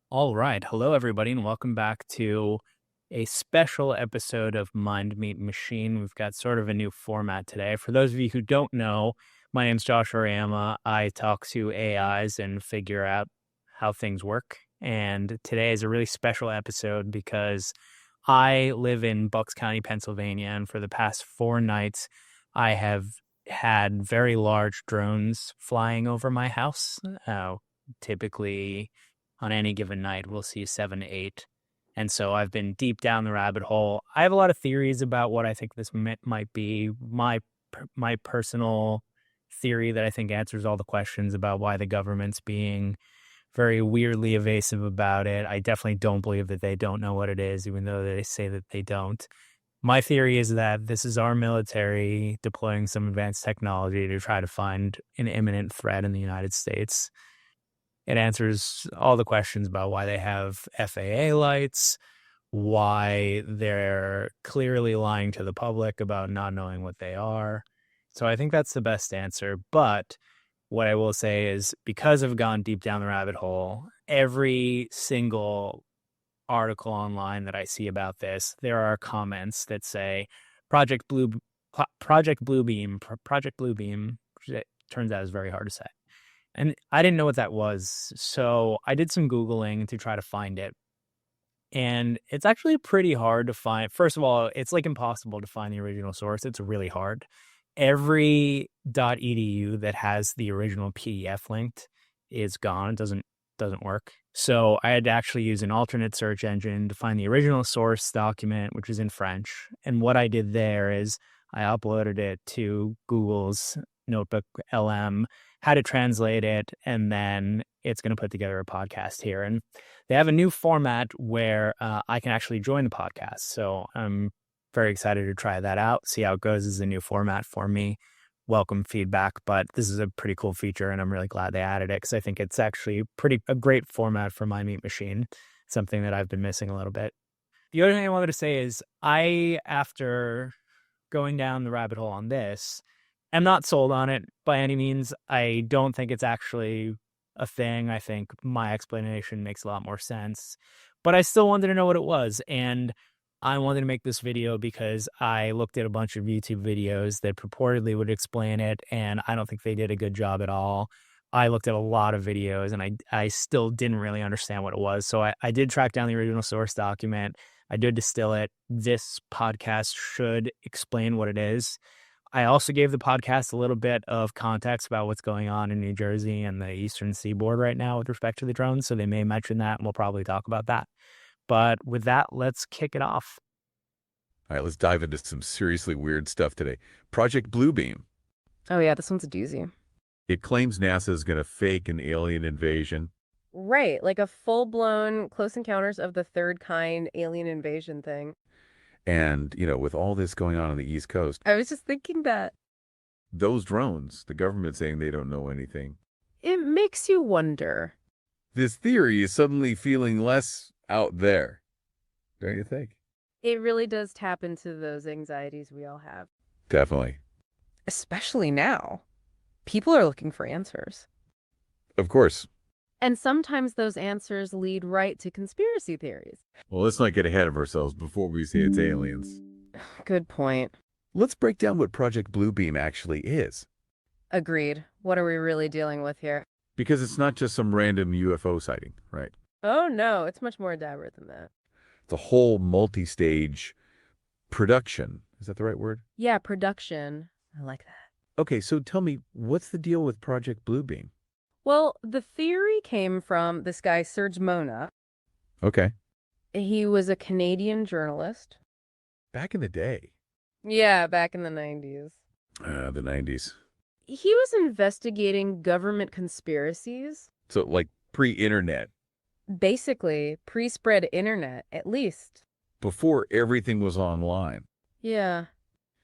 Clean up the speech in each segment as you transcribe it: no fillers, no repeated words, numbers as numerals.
All right. Hello, everybody, and welcome back to a special episode of Mind Meet Machine. We've got sort of a new format today. For those of you who don't know, my name's Joshua Rama. I talk to AIs and figure out how things work. And today is a really special episode because I live in Bucks County, Pennsylvania, and for the past 4 nights, I have had very large drones flying over my house. Typically, on any given night, we'll see 7 to 8. And so I've been deep down the rabbit hole. I have a lot of theories about what I think this might be. My personal theory that I think answers all the questions about why the government's being very weirdly evasive about it. I definitely don't believe that they don't know what it is, even though they say that they don't. My theory is that this is our military deploying some advanced technology to try to find an imminent threat in the United States. It answers all the questions about why they have FAA lights, why they're clearly lying to the public about not knowing what they are. So I think that's the best answer. But what I will say is, because I've gone deep down the rabbit hole, every single article online that I see about this, there are comments that say Project Bluebeam, Project Bluebeam, which it turns out is very hard to say. And I didn't know what that was. So I did some Googling to try to find it. And it's actually pretty hard to find. First of all, it's like impossible to find the original source. It's really hard. Every .edu that has the original PDF linked is gone. It doesn't work. So I had to actually use an alternate search engine to find the original source document, which is in French. And what I did there is I uploaded it to Google's Notebook LM, how to translate it, and then it's going to put together a podcast here. And they have a new format where I can actually join the podcast. So I'm very excited to try that out, see how it goes as a new format for me. Welcome feedback, but this is a pretty cool feature, and I'm really glad they added it because I think it's actually a great format for my Meat Machine, something that I've been missing a little bit. The other thing I wanted to say is after going down the rabbit hole on this, I'm not sold on it by any means. I don't think it's actually a thing. I think my explanation makes a lot more sense, but I still wanted to know what it was. And I wanted to make this video because I looked at a bunch of YouTube videos that purportedly would explain it, and I don't think they did a good job at all. I looked at a lot of videos, and I still didn't really understand what it was. So I did track down the original source document. I did distill it. This podcast should explain what it is. I also gave the podcast a little bit of context about what's going on in New Jersey and the Eastern Seaboard right now with respect to the drones. So they may mention that, and we'll probably talk about that. But with that, let's kick it off. All right, let's dive into some seriously weird stuff today. Project Bluebeam. Oh, yeah, this one's a doozy. It claims NASA is going to fake an alien invasion. Right, like a full-blown Close Encounters of the Third Kind alien invasion thing. And, with all this going on the East Coast, I was just thinking that. those drones, the government saying they don't know anything. It makes you wonder. This theory is suddenly feeling less out there, don't you think? It really does tap into those anxieties we all have. Definitely. Especially now. People are looking for answers. Of course. And sometimes those answers lead right to conspiracy theories. Well, let's not get ahead of ourselves before we say it's aliens. Good point. Let's break down what Project Bluebeam actually is. Agreed. What are we really dealing with here? Because it's not just some random UFO sighting, right? Oh, no, it's much more elaborate than that. It's a whole multi-stage production. Is that the right word? Yeah, production. I like that. Okay, so tell me, what's the deal with Project Bluebeam? Well, the theory came from this guy, Serge Mona. Okay. He was a Canadian journalist. Back in the day. Yeah, back in the 90s. The 90s. He was investigating government conspiracies. So, like, pre-internet. Basically, pre-spread internet, at least. Before everything was online. Yeah.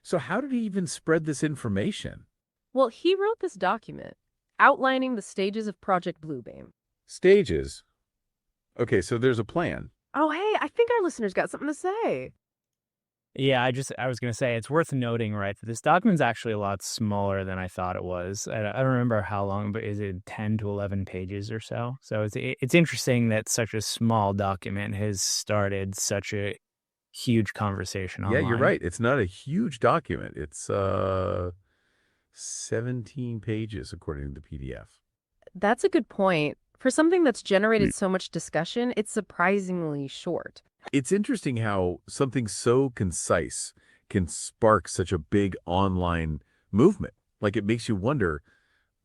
So how did he even spread this information? Well, he wrote this document outlining the stages of Project Bluebeam. Stages? Okay, so there's a plan. Oh, hey, I think our listeners got something to say. Yeah, I was gonna say it's worth noting, right, that this document's actually a lot smaller than I thought it was. I don't remember how long, but is it 10 to 11 pages or so? So it's interesting that such a small document has started such a huge conversation Yeah, you're online. right. It's not a huge document. It's 17 pages according to the PDF. That's a good point. For something that's generated so much discussion, it's surprisingly short. It's interesting how something so concise can spark such a big online movement. Like it makes you wonder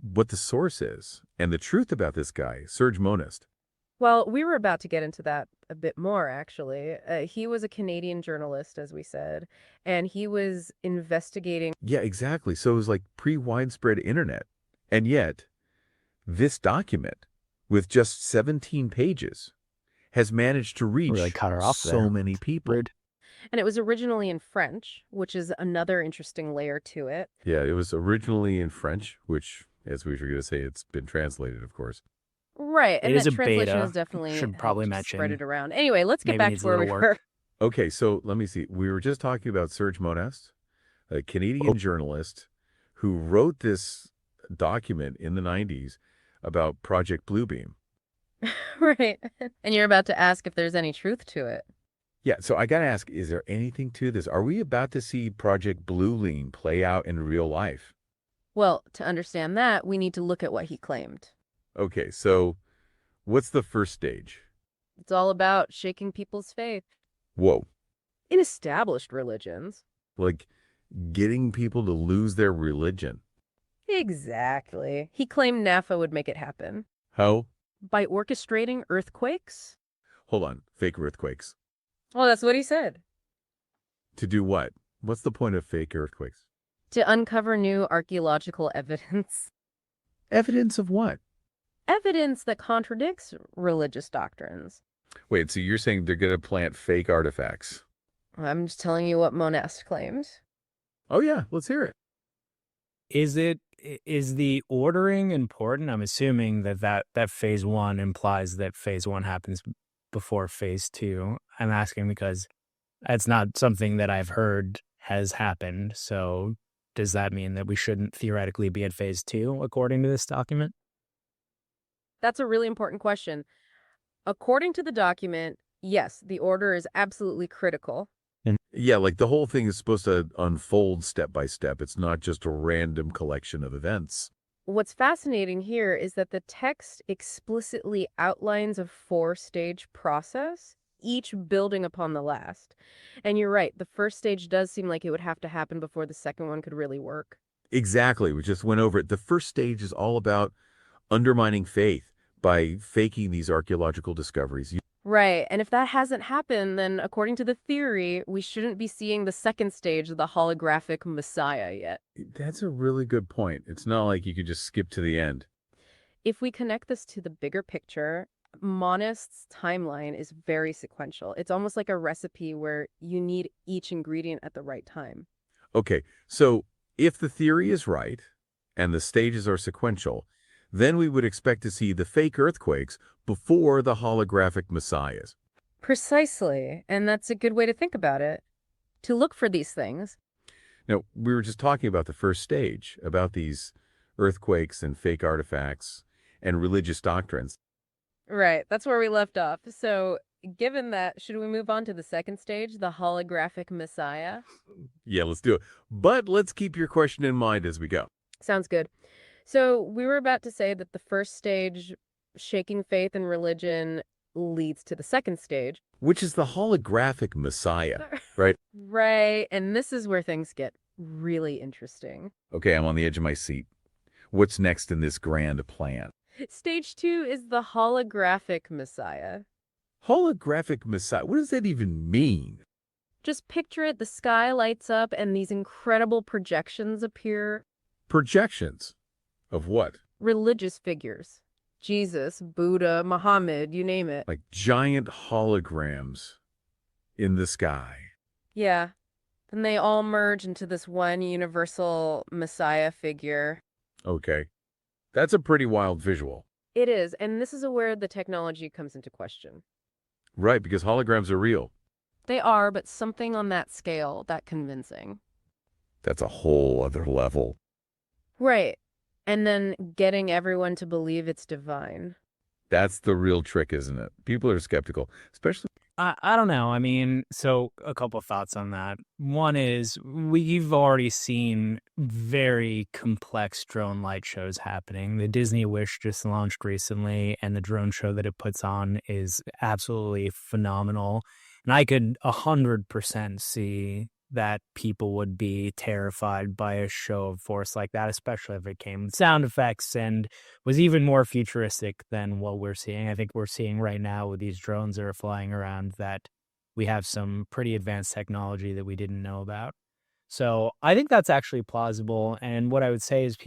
what the source is and the truth about this guy, Serge Monist. Well, we were about to get into that a bit more, actually. He was a Canadian journalist, as we said, and he was investigating. Yeah, exactly. So it was like pre-widespread internet. And yet, this document, with just 17 pages, has managed to Really reach cut her off so there. many people. Rude. And it was originally in French, which is another interesting layer to it. Yeah, it was originally in French, which, as we were going to say, it's been translated, of course. Right, It and is that a translation has beta. definitely Should probably helped spread mention. it around. Anyway, let's get Maybe back needs to a where little we work. were. Okay, so let me see. We were just talking about Serge Monest, a Canadian journalist who wrote this document in the 90s about Project Bluebeam. Right. And you're about to ask if there's any truth to it. Yeah, so I got to ask, is there anything to this? Are we about to see Project Bluebeam play out in real life? Well, to understand that, we need to look at what he claimed. Okay, so what's the first stage? It's all about shaking people's faith Whoa, in established religions. like getting people to lose their religion. Exactly. He claimed NAFA would make it happen How? by orchestrating earthquakes. Hold on, fake earthquakes. Well, that's what he said. To do what? What's the point of fake earthquakes? To uncover new archaeological evidence. Evidence of what? Evidence that contradicts religious doctrines. Wait, so you're saying they're going to plant fake artifacts? I'm just telling you what Monest claimed. Oh, yeah, let's hear it. Is the ordering important? I'm assuming that phase 1 implies that phase 1 happens before phase 2. I'm asking because that's not something that I've heard has happened. So does that mean that we shouldn't theoretically be at phase 2 according to this document? That's a really important question. According to the document, yes, the order is absolutely critical. Yeah, like the whole thing is supposed to unfold step by step. It's not just a random collection of events. What's fascinating here is that the text explicitly outlines a 4-stage process, each building upon the last. And you're right, the first stage does seem like it would have to happen before the second one could really work. Exactly. We just went over it. The first stage is all about undermining faith by faking these archaeological discoveries. Right, and if that hasn't happened, then according to the theory, we shouldn't be seeing the second stage of the holographic Messiah yet. That's a really good point. It's not like you could just skip to the end. If we connect this to the bigger picture, Monist's timeline is very sequential. It's almost like a recipe where you need each ingredient at the right time. Okay, so if the theory is right and the stages are sequential, then we would expect to see the fake earthquakes before the holographic messiahs. Precisely, and that's a good way to think about it. To look for these things. Now, we were just talking about the first stage, about these earthquakes and fake artifacts and religious doctrines. Right, that's where we left off. So, given that, should we move on to the second stage, the holographic Messiah? Yeah, let's do it. But let's keep your question in mind as we go. Sounds good. So, we were about to say that the first stage, shaking faith in religion, leads to the second stage. Which is the holographic messiah, right? Right, and this is where things get really interesting. Okay, I'm on the edge of my seat. What's next in this grand plan? Stage 2 is the holographic Messiah. Holographic messiah, what does that even mean? Just picture it, the sky lights up and these incredible projections appear. Projections of what? Religious figures. Jesus, Buddha, Muhammad, you name it. Like giant holograms in the sky. Yeah. Then they all merge into this one universal Messiah figure. Okay. That's a pretty wild visual. It is, and this is where the technology comes into question. Right, because holograms are real. They are, but something on that scale, that convincing. That's a whole other level. Right. And then getting everyone to believe it's divine. That's the real trick, isn't it? People are skeptical, especially. I don't know. I mean, so a couple of thoughts on that. One is we've already seen very complex drone light shows happening. The Disney Wish just launched recently, and the drone show that it puts on is absolutely phenomenal. And I could 100% see that people would be terrified by a show of force like that, especially if it came with sound effects and was even more futuristic than what we're seeing. I think we're seeing right now with these drones that are flying around that we have some pretty advanced technology that we didn't know about. So I think that's actually plausible. And what I would say is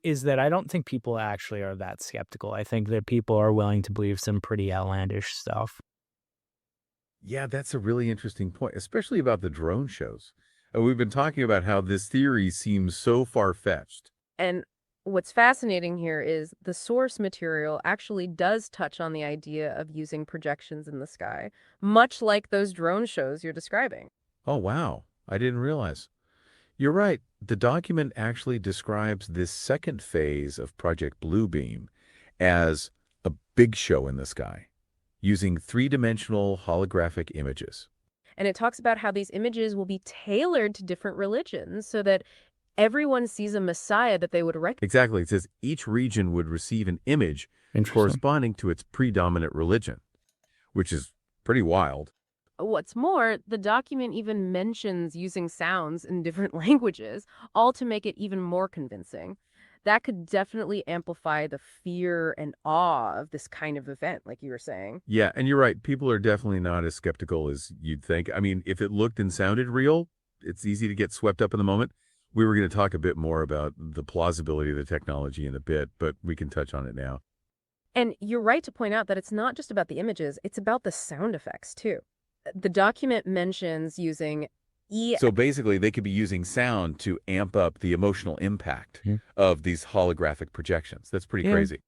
is that I don't think people actually are that skeptical. I think that people are willing to believe some pretty outlandish stuff. Yeah, that's a really interesting point, especially about the drone shows. We've been talking about how this theory seems so far-fetched. And what's fascinating here is the source material actually does touch on the idea of using projections in the sky, much like those drone shows you're describing. Oh, wow. I didn't realize. You're right. The document actually describes this second phase of Project Bluebeam as a big show in the sky, using three-dimensional holographic images. And it talks about how these images will be tailored to different religions so that everyone sees a Messiah that they would recognize. Exactly. It says each region would receive an image corresponding to its predominant religion, which is pretty wild. What's more, the document even mentions using sounds in different languages, all to make it even more convincing. That could definitely amplify the fear and awe of this kind of event, like you were saying. Yeah, and you're right. People are definitely not as skeptical as you'd think. I mean, if it looked and sounded real, it's easy to get swept up in the moment. We were going to talk a bit more about the plausibility of the technology in a bit, but we can touch on it now. And you're right to point out that it's not just about the images, it's about the sound effects, too. The document mentions using So basically, they could be using sound to amp up the emotional impact of these holographic projections. That's pretty crazy.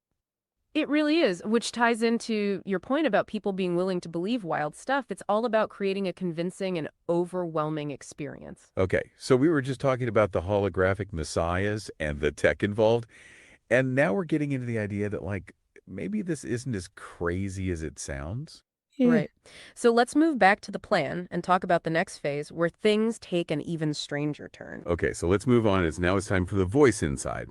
It really is, which ties into your point about people being willing to believe wild stuff. It's all about creating a convincing and overwhelming experience. Okay, so we were just talking about the holographic messiahs and the tech involved, and now we're getting into the idea that, like, maybe this isn't as crazy as it sounds. Right. So let's move back to the plan and talk about the next phase where things take an even stranger turn. Okay, so let's move on. It's time for the voice inside.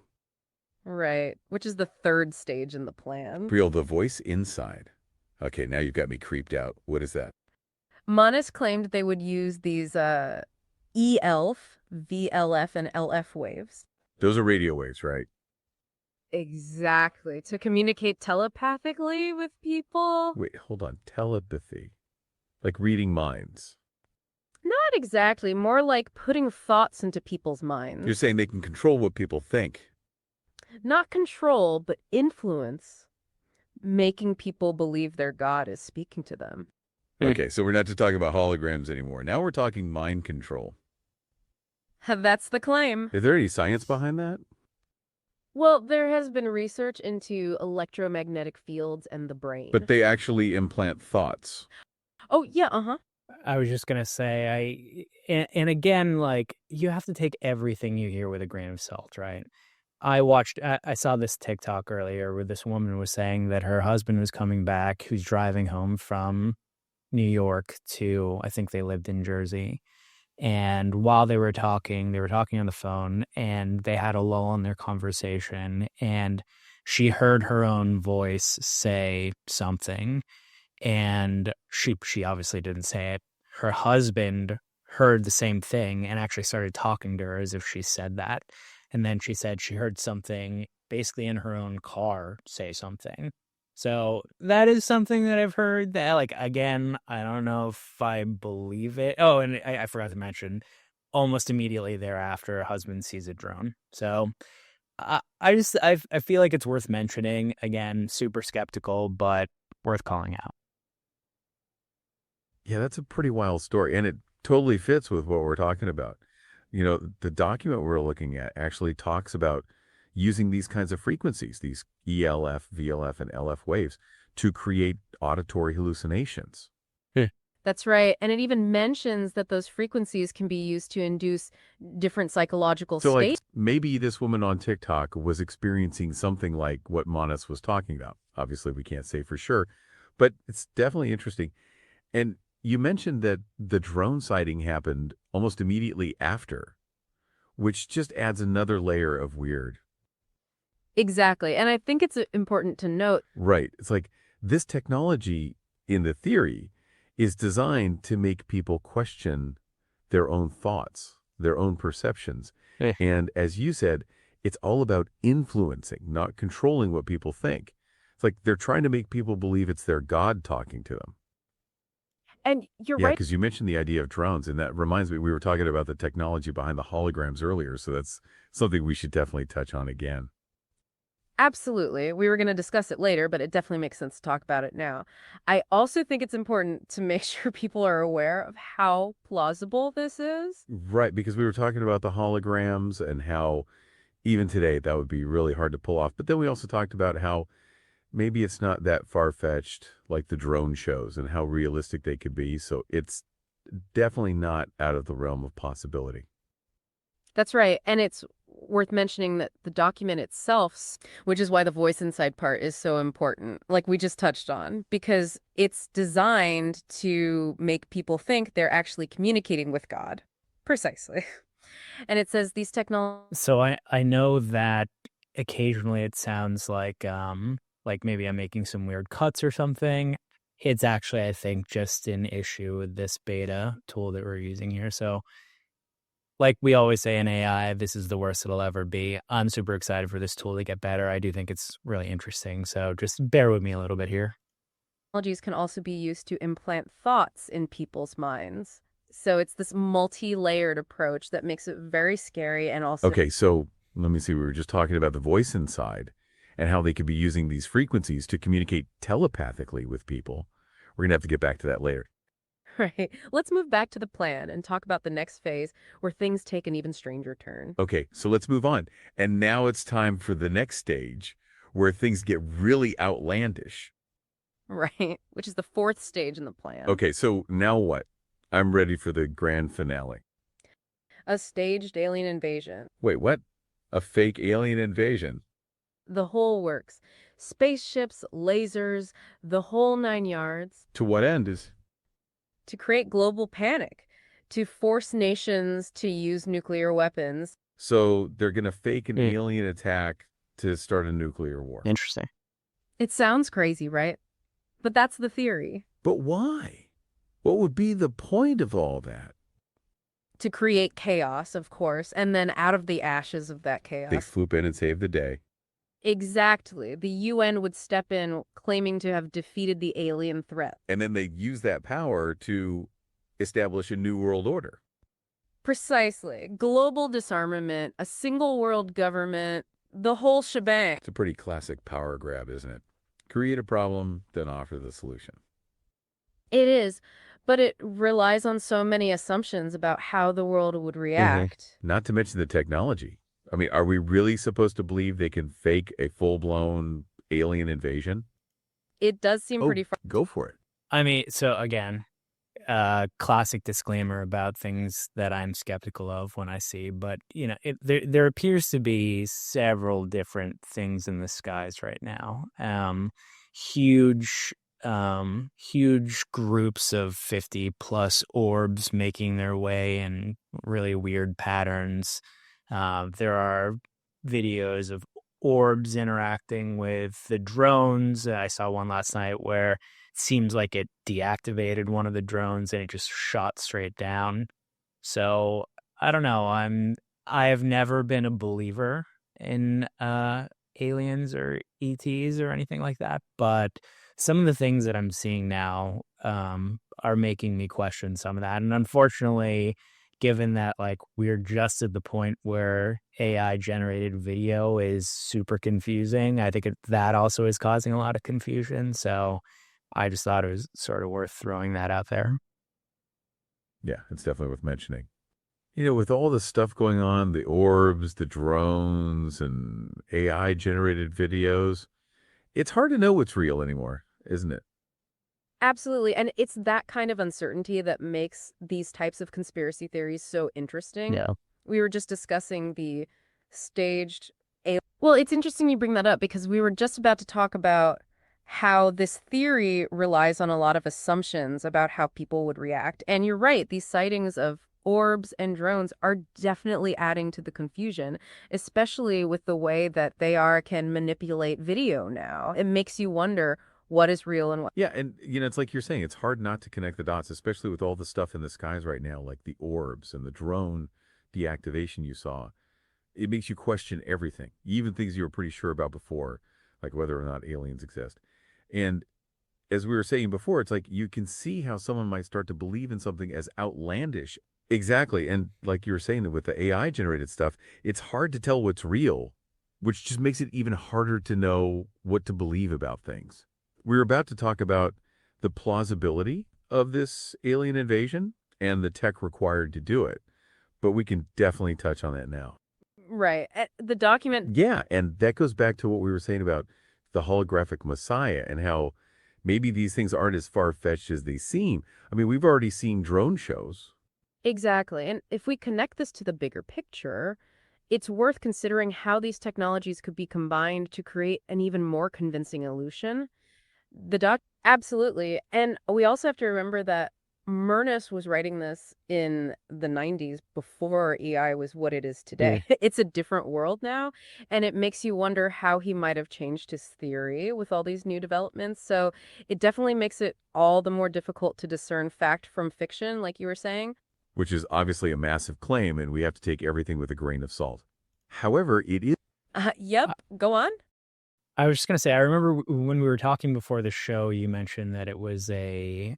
Right. Which is the third stage in the plan. Real, the voice inside. Okay, now you've got me creeped out. What is that? Monis claimed they would use these E-ELF, VLF, and LF waves. Those are radio waves, right? Exactly. To communicate telepathically with people? Wait, hold on. Telepathy. Like reading minds. Not exactly. More like putting thoughts into people's You're minds. saying they can control what people think. Not control, but influence. Making people believe their God is speaking to them. Okay, so we're not just talking about holograms anymore. Now we're talking mind control. That's the claim. Is there any science behind that? Well, there has been research into electromagnetic fields and the brain. But they actually implant thoughts. Oh, yeah, uh-huh. I was just gonna say, and again, like, you have to take everything you hear with a grain of salt, right? I saw this TikTok earlier where this woman was saying that her husband was coming back, who's driving home from New York to, I think they lived in Jersey. And while they were talking on the phone, and they had a lull in their conversation, and she heard her own voice say something, and she obviously didn't say it. Her husband heard the same thing and actually started talking to her as if she said that. And then she said she heard something basically in her own car say something. So that is something that I've heard that, like, again, I don't know if I believe it. Oh, and I forgot to mention, almost immediately thereafter, her husband sees a drone. So I feel like it's worth mentioning. Again, super skeptical, but worth calling out. Yeah, that's a pretty wild story. And it totally fits with what we're talking about. You know, the document we're looking at actually talks about using these kinds of frequencies, these ELF, VLF, and LF waves, to create auditory hallucinations. That's right. And it even mentions that those frequencies can be used to induce different psychological So, like, states. maybe this woman on TikTok was experiencing something like what Manas was talking about. Obviously, we can't say for sure, but it's definitely interesting. And you mentioned that the drone sighting happened almost immediately after, which just adds another layer of weird. Exactly. And I think it's important to note. Right. It's like this technology, in the theory, is designed to make people question their own thoughts, their own perceptions. Eh. And as you said, it's all about influencing, not controlling what people think. It's like they're trying to make people believe it's their God talking to them. And you're Yeah, right. because you mentioned the idea of drones, and that reminds me, we were talking about the technology behind the holograms earlier, so that's something we should definitely touch on again. Absolutely. We were going to discuss it later, but it definitely makes sense to talk about it now. I also think it's important to make sure people are aware of how plausible this is. Right, because we were talking about the holograms and how even today that would be really hard to pull off. But then we also talked about how maybe it's not that far-fetched like the drone shows and how realistic they could be. So it's definitely not out of the realm of possibility. That's right. And it's worth mentioning that the document itself, which is why the voice inside part is so important, like we just touched on, because it's designed to make people think they're actually communicating with God. Precisely. And it says these technologies. So I know that occasionally it sounds like maybe I'm making some weird cuts or something. It's actually, I think, just an issue with this beta tool that we're using here. So like we always say in AI, this is the worst it'll ever be. I'm super excited for this tool to get better. I do think it's really interesting. So just bear with me a little bit here. Technologies can also be used to implant thoughts in people's minds. So it's this multi-layered approach that makes it very scary and also. Okay, so let me see. We were just talking about the voice inside and how they could be using these frequencies to communicate telepathically with people. We're going to have to get back to that later. Right. Let's move back to the plan and talk about the next phase where things take an even stranger turn. Okay, so let's move on. And now it's time for the next stage where things get really outlandish. Right. Which is the fourth stage in the plan. Okay, so now what? I'm ready for the grand finale. A staged alien invasion. Wait, what? A fake alien invasion? The whole works. Spaceships, lasers, the whole 9 yards. To what end is... To create global panic. To force nations to use nuclear weapons. So they're going to fake an Hmm. alien attack to start a nuclear war. Interesting. It sounds crazy, right? But that's the theory. But why? What would be the point of all that? To create chaos, of course, and then out of the ashes of that They chaos. swoop in and save the day. Exactly. The UN would step in claiming to have defeated the alien threat. And then they use that power to establish a new world order. Precisely. Global disarmament, a single world government, the whole shebang. It's a pretty classic power grab, isn't it? Create a problem, then offer the solution. It is, but it relies on so many assumptions about how the world would react. Not to mention the technology. I mean, are we really supposed to believe they can fake a full-blown alien invasion? It does seem pretty far. Go for it. I mean, so again, classic disclaimer about things that I'm skeptical of when I see, but there appears to be several different things in the skies right now. Huge, huge groups of 50 plus orbs making their way in really weird patterns. There are videos of orbs interacting with the drones. I saw one last night where seems like it deactivated one of the drones and it just shot straight down. So I don't know. I have never been a believer in aliens or ETs or anything like that, but some of the things that I'm seeing now are making me question some of that. And unfortunately, given that like we're just at the point where AI generated video is super confusing, I think that also is causing a lot of confusion. So I just thought it was sort of worth throwing that out there. Yeah, it's definitely worth mentioning. With all the stuff going on, the orbs, the drones, and AI-generated videos, it's hard to know what's real anymore, isn't it? Absolutely. And it's that kind of uncertainty that makes these types of conspiracy theories so interesting. Yeah. We were just discussing the staged Well, it's interesting you bring that up because we were just about to talk about how this theory relies on a lot of assumptions about how people would react. And you're right, these sightings of orbs and drones are definitely adding to the confusion, especially with the way that they can manipulate video now. It makes you wonder what is real and what. Yeah, and it's like you're saying, it's hard not to connect the dots, especially with all the stuff in the skies right now, like the orbs and the drone deactivation you saw. It makes you question everything, even things you were pretty sure about before, like whether or not aliens exist. And as we were saying before, it's like you can see how someone might start to believe in something as outlandish. Exactly. And like you were saying, that with the AI generated stuff, it's hard to tell what's real, which just makes it even harder to know what to believe about things. We're about to talk about the plausibility of this alien invasion and the tech required to do it, but we can definitely touch on that now. Right. The document. Yeah, and that goes back to what we were saying about the holographic messiah and how maybe these things aren't as far-fetched as they seem. I mean, we've already seen drone shows. Exactly. And if we connect this to the bigger picture, it's worth considering how these technologies could be combined to create an even more convincing illusion. Absolutely. And we also have to remember that Murness was writing this in the 90s before AI was what it is Yeah. today. It's a different world now, and it makes you wonder how he might have changed his theory with all these new developments. So it definitely makes it all the more difficult to discern fact from fiction, like you were saying. Which is obviously a massive claim, and we have to take everything with a grain of salt. However, it is. Yep. Go on. I was just going to say, I remember when we were talking before the show, you mentioned that it was a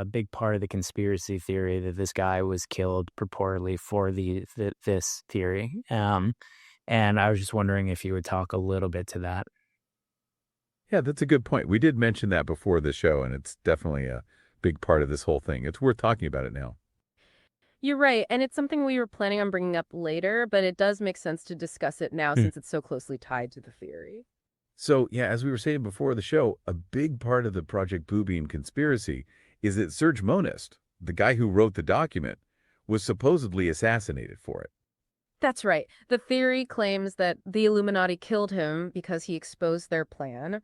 big part of the conspiracy theory that this guy was killed purportedly for this theory. And I was just wondering if you would talk a little bit to that. Yeah, that's a good point. We did mention that before the show, and it's definitely a big part of this whole thing. It's worth talking about it now. You're right. And it's something we were planning on bringing up later, but it does make sense to discuss it now Hmm. since it's so closely tied to the theory. So, yeah, as we were saying before the show, a big part of the Project Bluebeam conspiracy is that Serge Monist, the guy who wrote the document, was supposedly assassinated for it. That's right. The theory claims that the Illuminati killed him because he exposed their plan.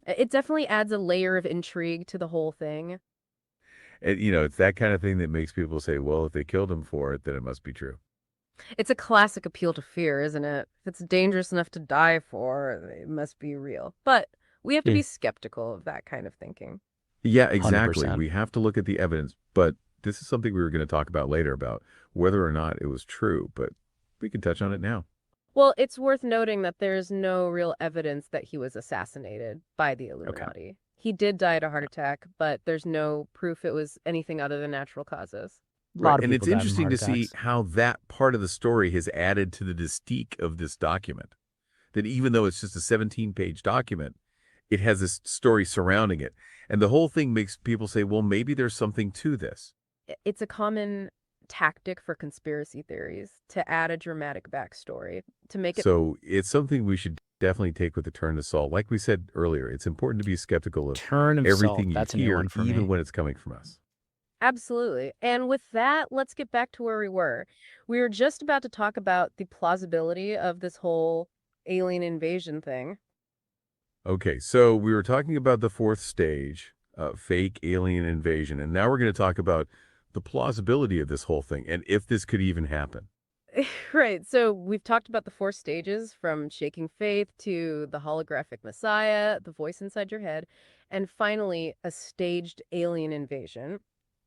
It definitely adds a layer of intrigue to the whole thing. And, it's that kind of thing that makes people say, well, if they killed him for it, then it must be true. It's a classic appeal to fear, isn't it? If it's dangerous enough to die for, it must be real. But we have to Yeah. be skeptical of that kind of thinking. Yeah, exactly. 100%. We have to look at the evidence, but this is something we were going to talk about later about whether or not it was true, but we can touch on it now. Well, it's worth noting that there's no real evidence that he was assassinated by the Okay. Illuminati. He did die of a heart attack, but there's no proof it was anything other than natural causes. A Right. lot of And people it's die from interesting heart to see attacks. how that part of the story has added to the mystique of this document. That even though it's just a 17-page document, it has this story surrounding it. And the whole thing makes people say, well, maybe there's something to this. It's a common tactic for conspiracy theories to add a dramatic backstory to make it. So it's something we should definitely take with a turn of salt. Like we said earlier, it's important to be skeptical of Turn of salt. everything you That's a new hear, one for even me. when it's coming from us. Absolutely. And with that, let's get back to where we were. We were just about to talk about the plausibility of this whole alien invasion thing. Okay, so we were talking about the fourth stage, fake alien invasion, and now we're going to talk about the plausibility of this whole thing and if this could even happen. Right. So we've talked about the four stages from shaking faith to the holographic messiah, the voice inside your head, and finally a staged alien invasion.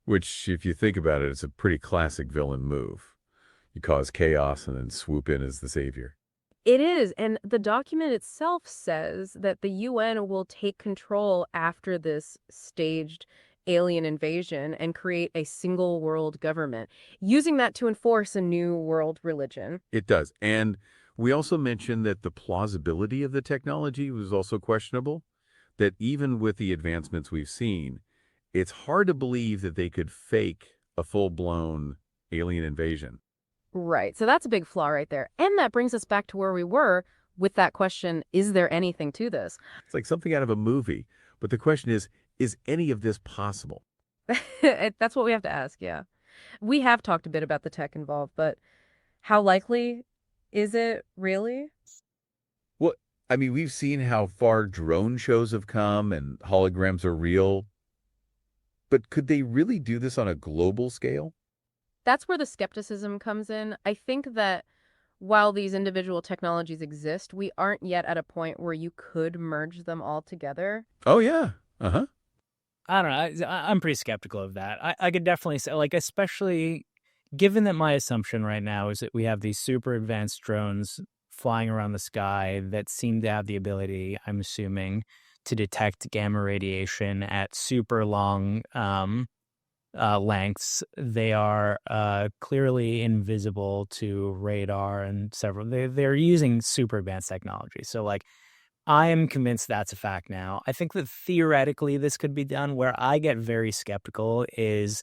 Which, if you think about it, it's a pretty classic villain move. You cause chaos and then swoop in as the savior. It is. And the document itself says that the UN will take control after this staged alien invasion and create a single world government, using that to enforce a new world religion. It does. And we also mentioned that the plausibility of the technology was also questionable, that even with the advancements we've seen, it's hard to believe that they could fake a full-blown alien invasion. Right. So that's a big flaw right there. And that brings us back to where we were with that question, is there anything to this? It's like something out of a movie. But the question Is any of this possible? That's what we have to ask, yeah. We have talked a bit about the tech involved, but how likely is it really? Well, I mean, we've seen how far drone shows have come and holograms are real, but could they really do this on a global scale? That's where the skepticism comes in. I think that while these individual technologies exist, we aren't yet at a point where you could merge them all together. Oh, yeah. Uh-huh. I don't know. I'm pretty skeptical of that. I could definitely say, like, especially given that my assumption right now is that we have these super advanced drones flying around the sky that seem to have the ability, I'm assuming, to detect gamma radiation at super long lengths. They are clearly invisible to radar and several. They're using super advanced technology. So, like, I am convinced that's a fact now. I think that theoretically this could be done. Where I get very skeptical is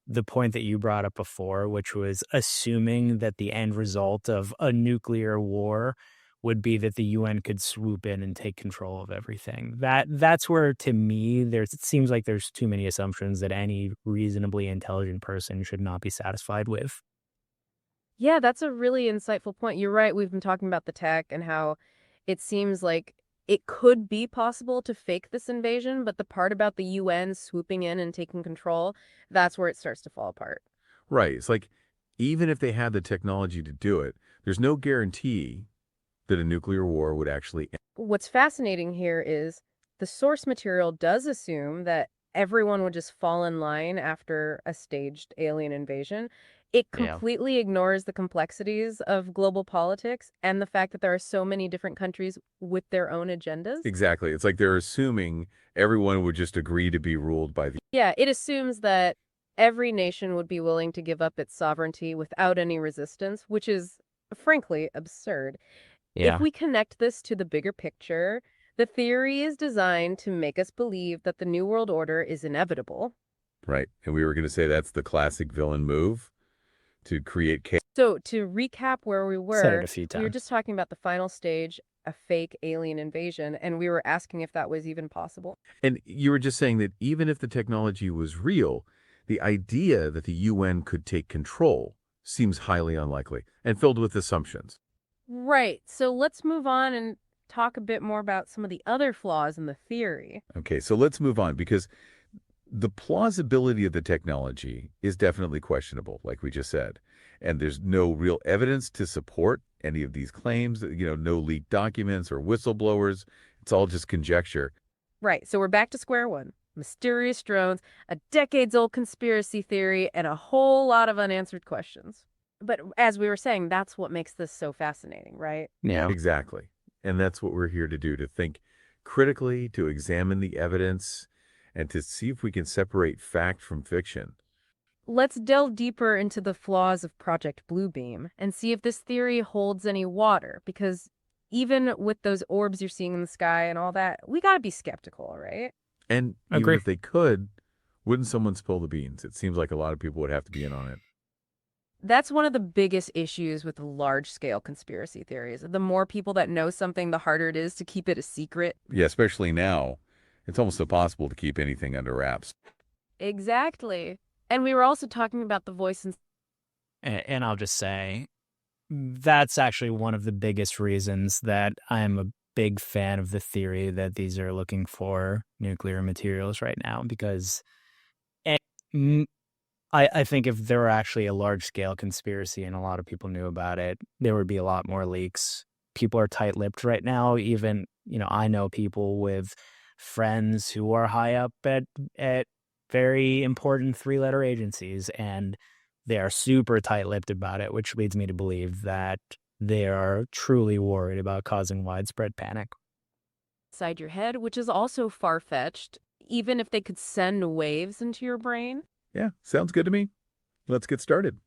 the point that you brought up before, which was assuming that the end result of a nuclear war would be that the UN could swoop in and take control of everything. That's where, to me, it seems like there's too many assumptions that any reasonably intelligent person should not be satisfied with. Yeah, that's a really insightful point. You're right. We've been talking about the tech and how it seems like it could be possible to fake this invasion, but the part about the UN swooping in and taking control, that's where it starts to fall apart. Right. It's like, even if they had the technology to do it, there's no guarantee that a nuclear war would actually end. What's fascinating here is the source material does assume that everyone would just fall in line after a staged alien invasion. It Yeah. completely ignores the complexities of global politics and the fact that there are so many different countries with their own agendas. Exactly. It's like they're assuming everyone would just agree to be ruled by the. Yeah, it assumes that every nation would be willing to give up its sovereignty without any resistance, which is frankly absurd. If Yeah. we connect this to the bigger picture, the theory is designed to make us believe that the New World Order is inevitable. Right. And we were going to say that's the classic villain move to create chaos. So, to recap where Said it a few we were times. just talking about the final stage, a fake alien invasion, and we were asking if that was even possible. And you were just saying that even if the technology was real, the idea that the UN could take control seems highly unlikely and filled with assumptions. Right. So, let's move on and talk a bit more about some of the other flaws in the theory. Okay, so let's move on because the plausibility of the technology is definitely questionable, like we just said. And there's no real evidence to support any of these claims, no leaked documents or whistleblowers. It's all just conjecture. Right. So, we're back to square one. Mysterious drones, a decades-old conspiracy theory, and a whole lot of unanswered questions. But as we were saying, that's what makes this so fascinating, right? Yeah. Exactly. And that's what we're here to do, to think critically, to examine the evidence, and to see if we can separate fact from fiction. Let's delve deeper into the flaws of Project Bluebeam and see if this theory holds any water, because even with those orbs you're seeing in the sky and all that, we gotta be skeptical, right? And even Agree. if they could, wouldn't someone spill the beans? It seems like a lot of people would have to be in on it. That's one of the biggest issues with large-scale conspiracy theories. The more people that know something, the harder it is to keep it a secret. Yeah, especially now. It's almost impossible to keep anything under wraps. Exactly. And we were also talking about the voice and And I'll just say that's actually one of the biggest reasons that I'm a big fan of the theory that these are looking for nuclear materials right now, because it, I think if there were actually a large scale conspiracy and a lot of people knew about it, there would be a lot more leaks. People are tight lipped right now. Even, I know people with friends who are high up at very important 3-letter agencies, and they are super tight lipped about it, which leads me to believe that they are truly worried about causing widespread panic. inside your head, which is also far-fetched, even if they could send waves into your brain. Yeah, sounds good to me. Let's get started.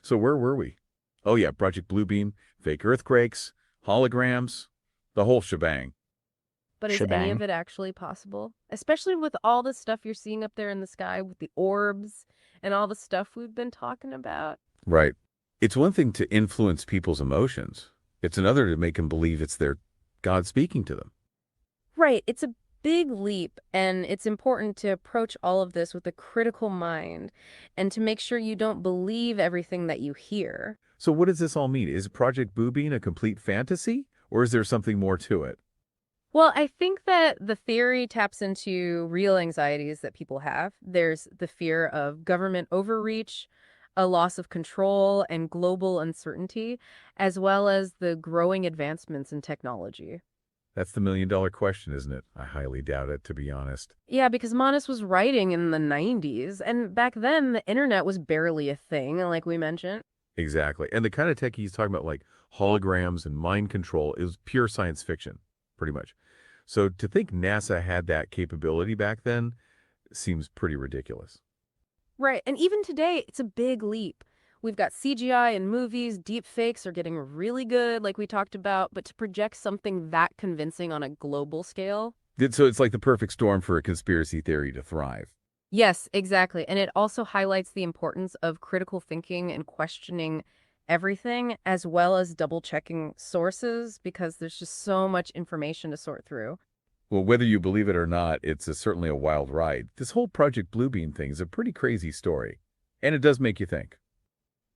So where were we? Oh yeah, Project Bluebeam, fake earthquakes, holograms, the whole shebang. But is any of Shebang. it actually possible? Especially with all the stuff you're seeing up there in the sky with the orbs and all the stuff we've been talking about. Right. It's one thing to influence people's emotions. It's another to make them believe it's their God speaking to them. Right. It's a big leap, and it's important to approach all of this with a critical mind and to make sure you don't believe everything that you hear. So what does this all mean? Is Project Bluebeam a complete fantasy, or is there something more to it? Well, I think that the theory taps into real anxieties that people have. There's the fear of government overreach, a loss of control, and global uncertainty, as well as the growing advancements in technology. That's the million-dollar question, isn't it? I highly doubt it, to be honest. Yeah, because Manas was writing in the 90s, and back then the internet was barely a thing, like we mentioned. Exactly. And the kind of tech he's talking about, like holograms and mind control, is pure science fiction, pretty much. So to think NASA had that capability back then seems pretty ridiculous. Right, and even today, it's a big leap. We've got CGI in movies, deep fakes are getting really good, like we talked about, but to project something that convincing on a global scale. So it's like the perfect storm for a conspiracy theory to thrive. Yes, exactly. And it also highlights the importance of critical thinking and questioning everything, as well as double checking sources, because there's just so much information to sort through. Well, whether you believe it or not, certainly a wild ride. This whole Project Bluebeam thing is a pretty crazy story, and it does make you think.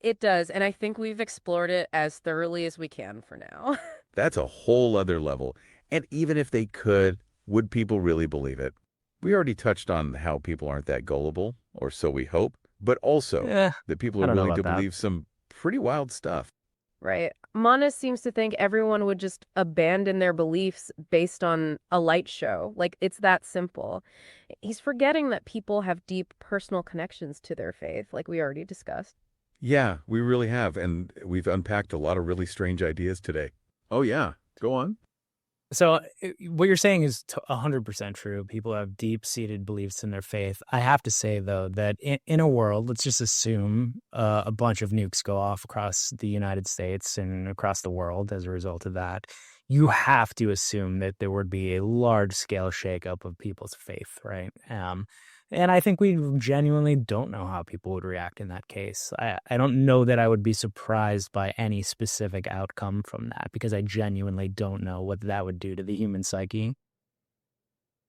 It does, and I think we've explored it as thoroughly as we can for now. That's a whole other level. And even if they could, would people really believe it? We already touched on how people aren't that gullible, or so we hope, but also Yeah, that people I are don't know willing about to that. believe some pretty wild stuff. Right. Manas seems to think everyone would just abandon their beliefs based on a light show. Like, it's that simple. He's forgetting that people have deep personal connections to their faith, like we already discussed. Yeah, we really have, and we've unpacked a lot of really strange ideas today. Oh yeah, go on. So what you're saying is 100% true. People have deep-seated beliefs in their faith. I have to say, though, that in a world, let's just assume a bunch of nukes go off across the United States and across the world as a result of that. You have to assume that there would be a large-scale shakeup of people's faith, right? And I think we genuinely don't know how people would react in that case. I don't know that I would be surprised by any specific outcome from that because I genuinely don't know what that would do to the human psyche.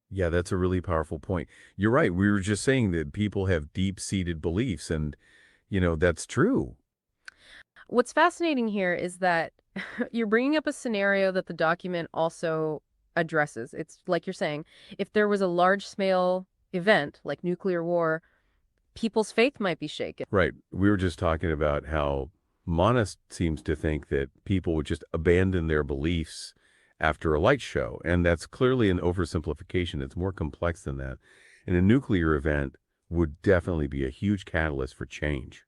Yeah, that's a really powerful point. You're right. We were just saying that people have deep-seated beliefs, and that's true. What's fascinating here is that you're bringing up a scenario that the document also addresses. It's like you're saying, if there was a large scale event like nuclear war, people's faith might be shaken. Right. We were just talking about how Monist seems to think that people would just abandon their beliefs after a light show. And that's clearly an oversimplification. It's more complex than that. And a nuclear event would definitely be a huge catalyst for change.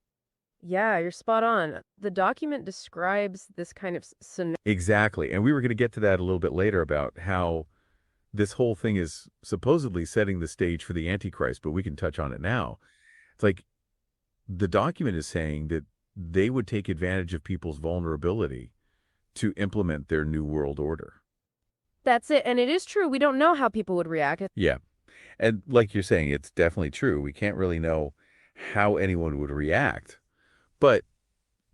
Yeah, you're spot on. The document describes this kind of scenario. Exactly. And we were going to get to that a little bit later about how this whole thing is supposedly setting the stage for the Antichrist, but we can touch on it now. It's like the document is saying that they would take advantage of people's vulnerability to implement their new world order. That's it. And it is true. We don't know how people would react. Yeah. And like you're saying, it's definitely true. We can't really know how anyone would react. But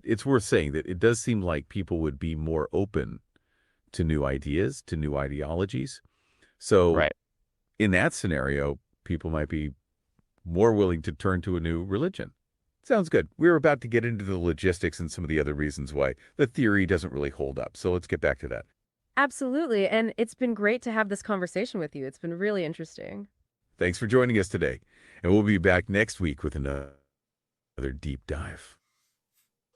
it's worth saying that it does seem like people would be more open to new ideas, to new ideologies. So Right. in that scenario, people might be more willing to turn to a new religion. Sounds good. We're about to get into the logistics and some of the other reasons why the theory doesn't really hold up. So let's get back to that. Absolutely. And it's been great to have this conversation with you. It's been really interesting. Thanks for joining us today. And we'll be back next week with another deep dive.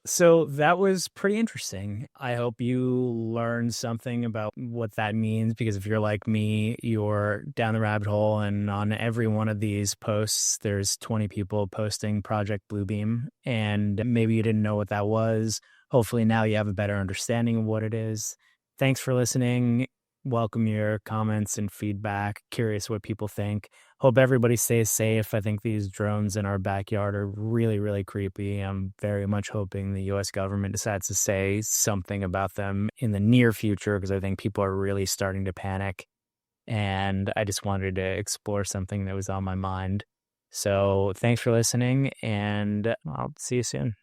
So that was pretty interesting. I hope you learned something about what that means, because if you're like me, you're down the rabbit hole, and on every one of these posts, there's 20 people posting Project Bluebeam, and maybe you didn't know what that was. Hopefully now you have a better understanding of what it is. Thanks for listening. Welcome your comments and feedback. Curious what people think. Hope everybody stays safe. I think these drones in our backyard are really, really creepy. I'm very much hoping the US government decides to say something about them in the near future, because I think people are really starting to panic. And I just wanted to explore something that was on my mind. So thanks for listening, and I'll see you soon.